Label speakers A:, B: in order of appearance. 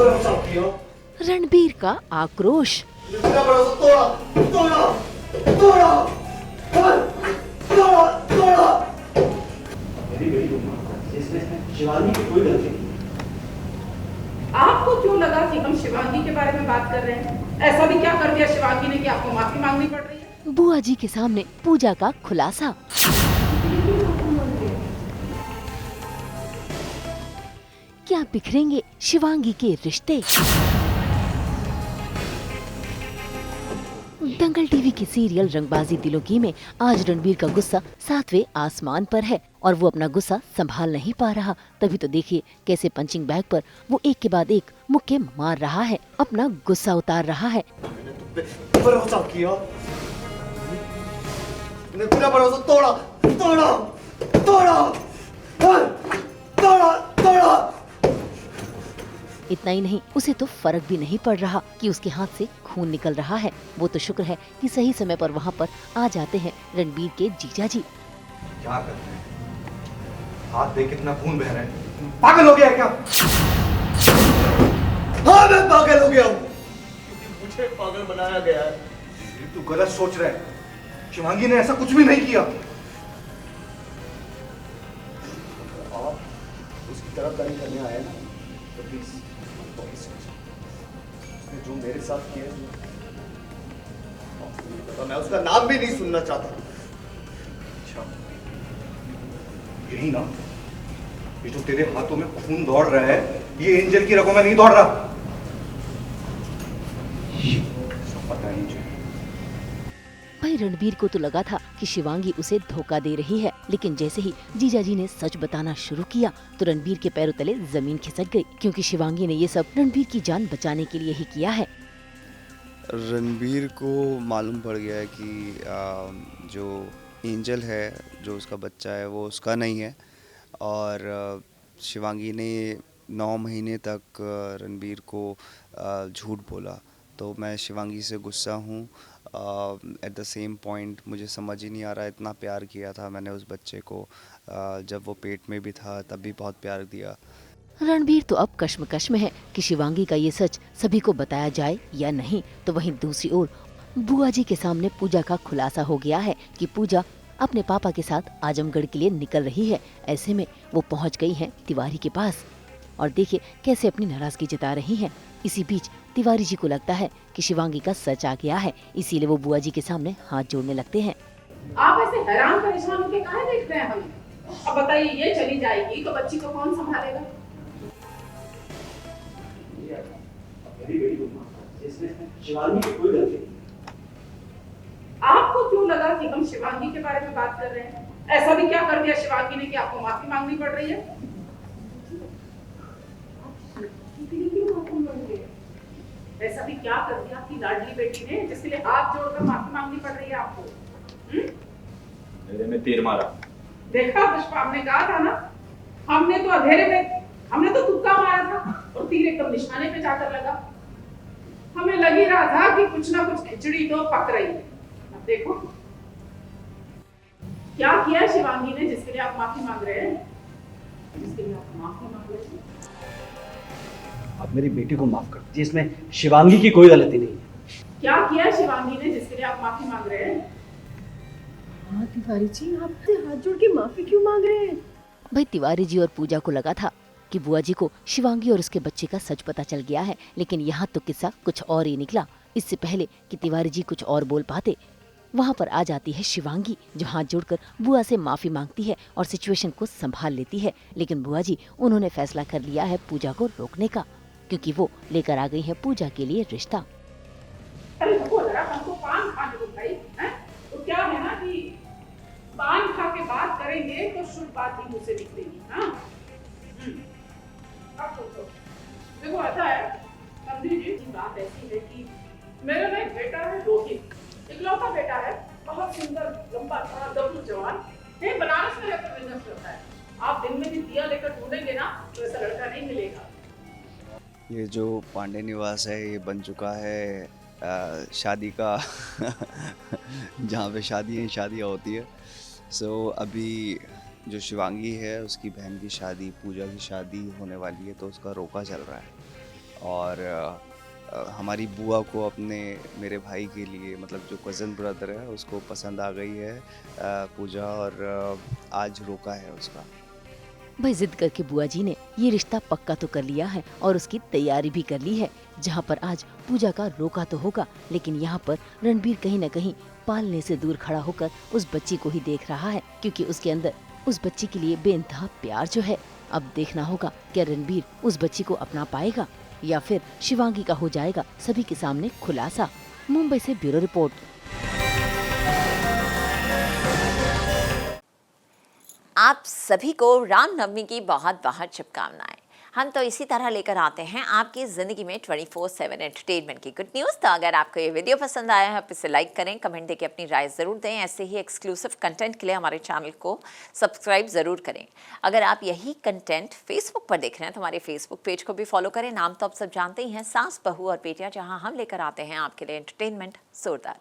A: रणबीर का आक्रोश।
B: शिवांगी की कोई गलती नहीं।
C: आपको क्यों लगा कि हम शिवांगी के बारे में बात कर रहे हैं? ऐसा भी क्या कर दिया शिवांगी ने कि आपको माफी मांगनी पड़ रही है?
A: बुआ जी के सामने पूजा का खुलासा। क्या बिखरेंगे शिवांगी के रिश्ते? दंगल टीवी की सीरियल रंगबाजी दिलों की में आज रणबीर का गुस्सा 7वें आसमान पर है और वो अपना गुस्सा संभाल नहीं पा रहा। तभी तो देखिए कैसे पंचिंग बैग पर वो एक के बाद एक मुक्के मार रहा है, अपना गुस्सा उतार रहा है।
B: मैंने तुम पे भरोसा किया, मैंने पूरा भरोसा तोड़ा तोड़ा तोड़ा तोड़ा तोड़ा।
A: इतना ही नहीं, उसे तो फर्क भी नहीं पड़ रहा कि उसके हाथ से खून निकल रहा है। वो तो शुक्र है कि सही समय पर वहाँ पर आ जाते हैं रणबीर के जीजा जी।
B: क्या कर रहे हैं? हाथ देख कितना खून बह रहा है। पागल हो गया है क्या? हाँ मैं पागल हो गया हूँ क्योंकि मुझे पागल बनाया गया है। तू गलत सोच रहा है। शिवांगी ने ऐसा कुछ भी नहीं किया। आप उसकी तरफदारी करने आए ना तो प्लीज उसने जो मेरे साथ किया तो मैं उसका नाम भी नहीं सुनना चाहता। अच्छा यही ना, ये जो तेरे हाथों में खून दौड़ रहा है ये एंजल की रगों में नहीं दौड़ रहा। सब पता है मुझे।
A: भाई रणबीर को तो लगा था कि शिवांगी उसे धोखा दे रही है, लेकिन जैसे ही जीजा जी ने सच बताना शुरू किया तो रणबीर के पैरों तले जमीन खिसक गई, क्योंकि शिवांगी ने ये सब रणबीर की जान बचाने के लिए ही किया है।
D: रणबीर को मालूम पड़ गया है कि जो एंजल है, जो उसका बच्चा है, वो उसका नहीं है और शिवांगी ने 9 महीने तक रणबीर को झूठ बोला। तो मैं शिवांगी से गुस्सा हूँ। एट द सेम पॉइंट मुझे समझ ही नहीं आ रहा, इतना प्यार किया था मैंने उस बच्चे को, जब वो पेट में भी था तब भी बहुत प्यार दिया।
A: रणबीर तो अब कश्मकश में है कि शिवांगी का ये सच सभी को बताया जाए या नहीं। तो वहीं दूसरी ओर बुआ जी के सामने पूजा का खुलासा हो गया है कि पूजा अपने पापा के साथ आजमगढ़ के लिए निकल रही है। ऐसे में वो पहुंच गई हैं तिवारी के पास और देखिए कैसे अपनी नाराजगी जता रही हैं। इसी बीच तिवारी जी को लगता है कि शिवांगी का सच आ गया है, इसीलिए वो बुआ जी के सामने हाथ जोड़ने लगते हैं।
C: आप ऐसे हैरान परेशान होकर काहे देख रहे हैं हमें? अब बताइए, ये चली जाएगी तो बच्ची को कौन संभालेगा?
B: मेरी बेटी को माफ कर, इसमें शिवांगी की कोई गलती नहीं।
C: आपको क्यों लगा कि हम शिवांगी के बारे में बात कर रहे हैं? ऐसा भी क्या कर दिया शिवांगी ने कि आपको माफी मांगनी पड़ रही है? ऐसा भी क्या कर दिया आपकी लाडली बेटी ने जिसके लिए हाथ जोड़कर माफी मांगनी पड़ रही है आपको?
E: मेरे में तीर मारा।
C: देखा पुष्पा, हमने कहा था ना, हमने तो अंधेरे में, हमने तो तुक्का मारा था और तीर एकदम निशाने पे जाकर लगा। हमें लग ही रहा था कि कुछ ना कुछ खिचड़ी तो पक रही है। अब देखो क्या किया शिवांगी ने जिसके लिए आप माफी मांग रहे हैं, जिसके लिए आप माफी मांग रहे हैं।
F: आप मेरी बेटी को माफ कर दीजिए, इसमें शिवांगी की कोई गलती नहीं है।
C: क्या किया शिवांगी ने जिसके लिए आप माफी मांग रहे हैं?
G: हाँ तिवारी जी, आप हाथ जोड़ के माफी क्यों मांग रहे हैं?
A: भाई तिवारी जी और पूजा को लगा था कि बुआ जी को शिवांगी और उसके बच्चे का सच पता चल गया है, लेकिन यहाँ तो किस्सा कुछ और ही निकला। इससे पहले कि तिवारी जी कुछ और बोल पाते, वहाँ पर आ जाती है शिवांगी, जो हाथ जोड़कर बुआ से माफी मांगती है और सिचुएशन को संभाल लेती है। लेकिन बुआ जी उन्होंने फैसला कर लिया है पूजा को रोकने का, क्योंकि वो लेकर आ गई है पूजा के लिए रिश्ता।
C: अरे रुको जरा, हमको पान खाने दो भाई, हैं? तो क्या है ना कि पान खा के बात करेंगे तो शुद्ध बात ही मुझसे निकलेगी। हाँ अब सोचो, देखो ऐसा है समझी जी, बात ऐसी है कि मेरा ना एक बेटा है रोहित, इकलौता बेटा है, बहुत सुंदर, लंबा चौड़ा, गबरू जवान है, बनारस में रहकर बिजनेस करता है। आप दिन में भी दिया लेकर ढूंढेंगे ना तो ऐसा लड़का नहीं मिलेगा।
D: ये जो पांडे निवास है ये बन चुका है शादी का जहाँ पे शादियाँ होती है। सो अभी जो शिवांगी है उसकी बहन की शादी, पूजा की शादी होने वाली है, तो उसका रोका चल रहा है और हमारी बुआ को अपने मेरे भाई के लिए, मतलब जो कज़न ब्रदर है, उसको पसंद आ गई है पूजा, और आज रोका है उसका।
A: भाई जिद करके बुआ जी ने ये रिश्ता पक्का तो कर लिया है और उसकी तैयारी भी कर ली है। जहाँ पर आज पूजा का रोका तो होगा, लेकिन यहाँ पर रणबीर कहीं न कहीं पालने से दूर खड़ा होकर उस बच्ची को ही देख रहा है, क्योंकि उसके अंदर उस बच्ची के लिए बेइंतहा प्यार जो है। अब देखना होगा क्या रणबीर उस बच्ची को अपना पाएगा या फिर शिवांगी का हो जाएगा सभी के सामने खुलासा। मुंबई से ब्यूरो रिपोर्ट।
H: आप सभी को रामनवमी की बहुत बहुत शुभकामनाएं। हम तो इसी तरह लेकर आते हैं आपकी ज़िंदगी में 24/7 एंटरटेनमेंट की गुड न्यूज़। तो अगर आपको ये वीडियो पसंद आया है, आप इसे लाइक करें, कमेंट देके अपनी राय ज़रूर दें। ऐसे ही एक्सक्लूसिव कंटेंट के लिए हमारे चैनल को सब्सक्राइब ज़रूर करें। अगर आप यही कंटेंट फेसबुक पर देख रहे हैं तो हमारे फेसबुक पेज को भी फॉलो करें। नाम तो आप सब जानते ही हैं, सास, बहू और बेटियाँ, जहाँ हम लेकर आते हैं आपके लिए एंटरटेनमेंट जोरदार।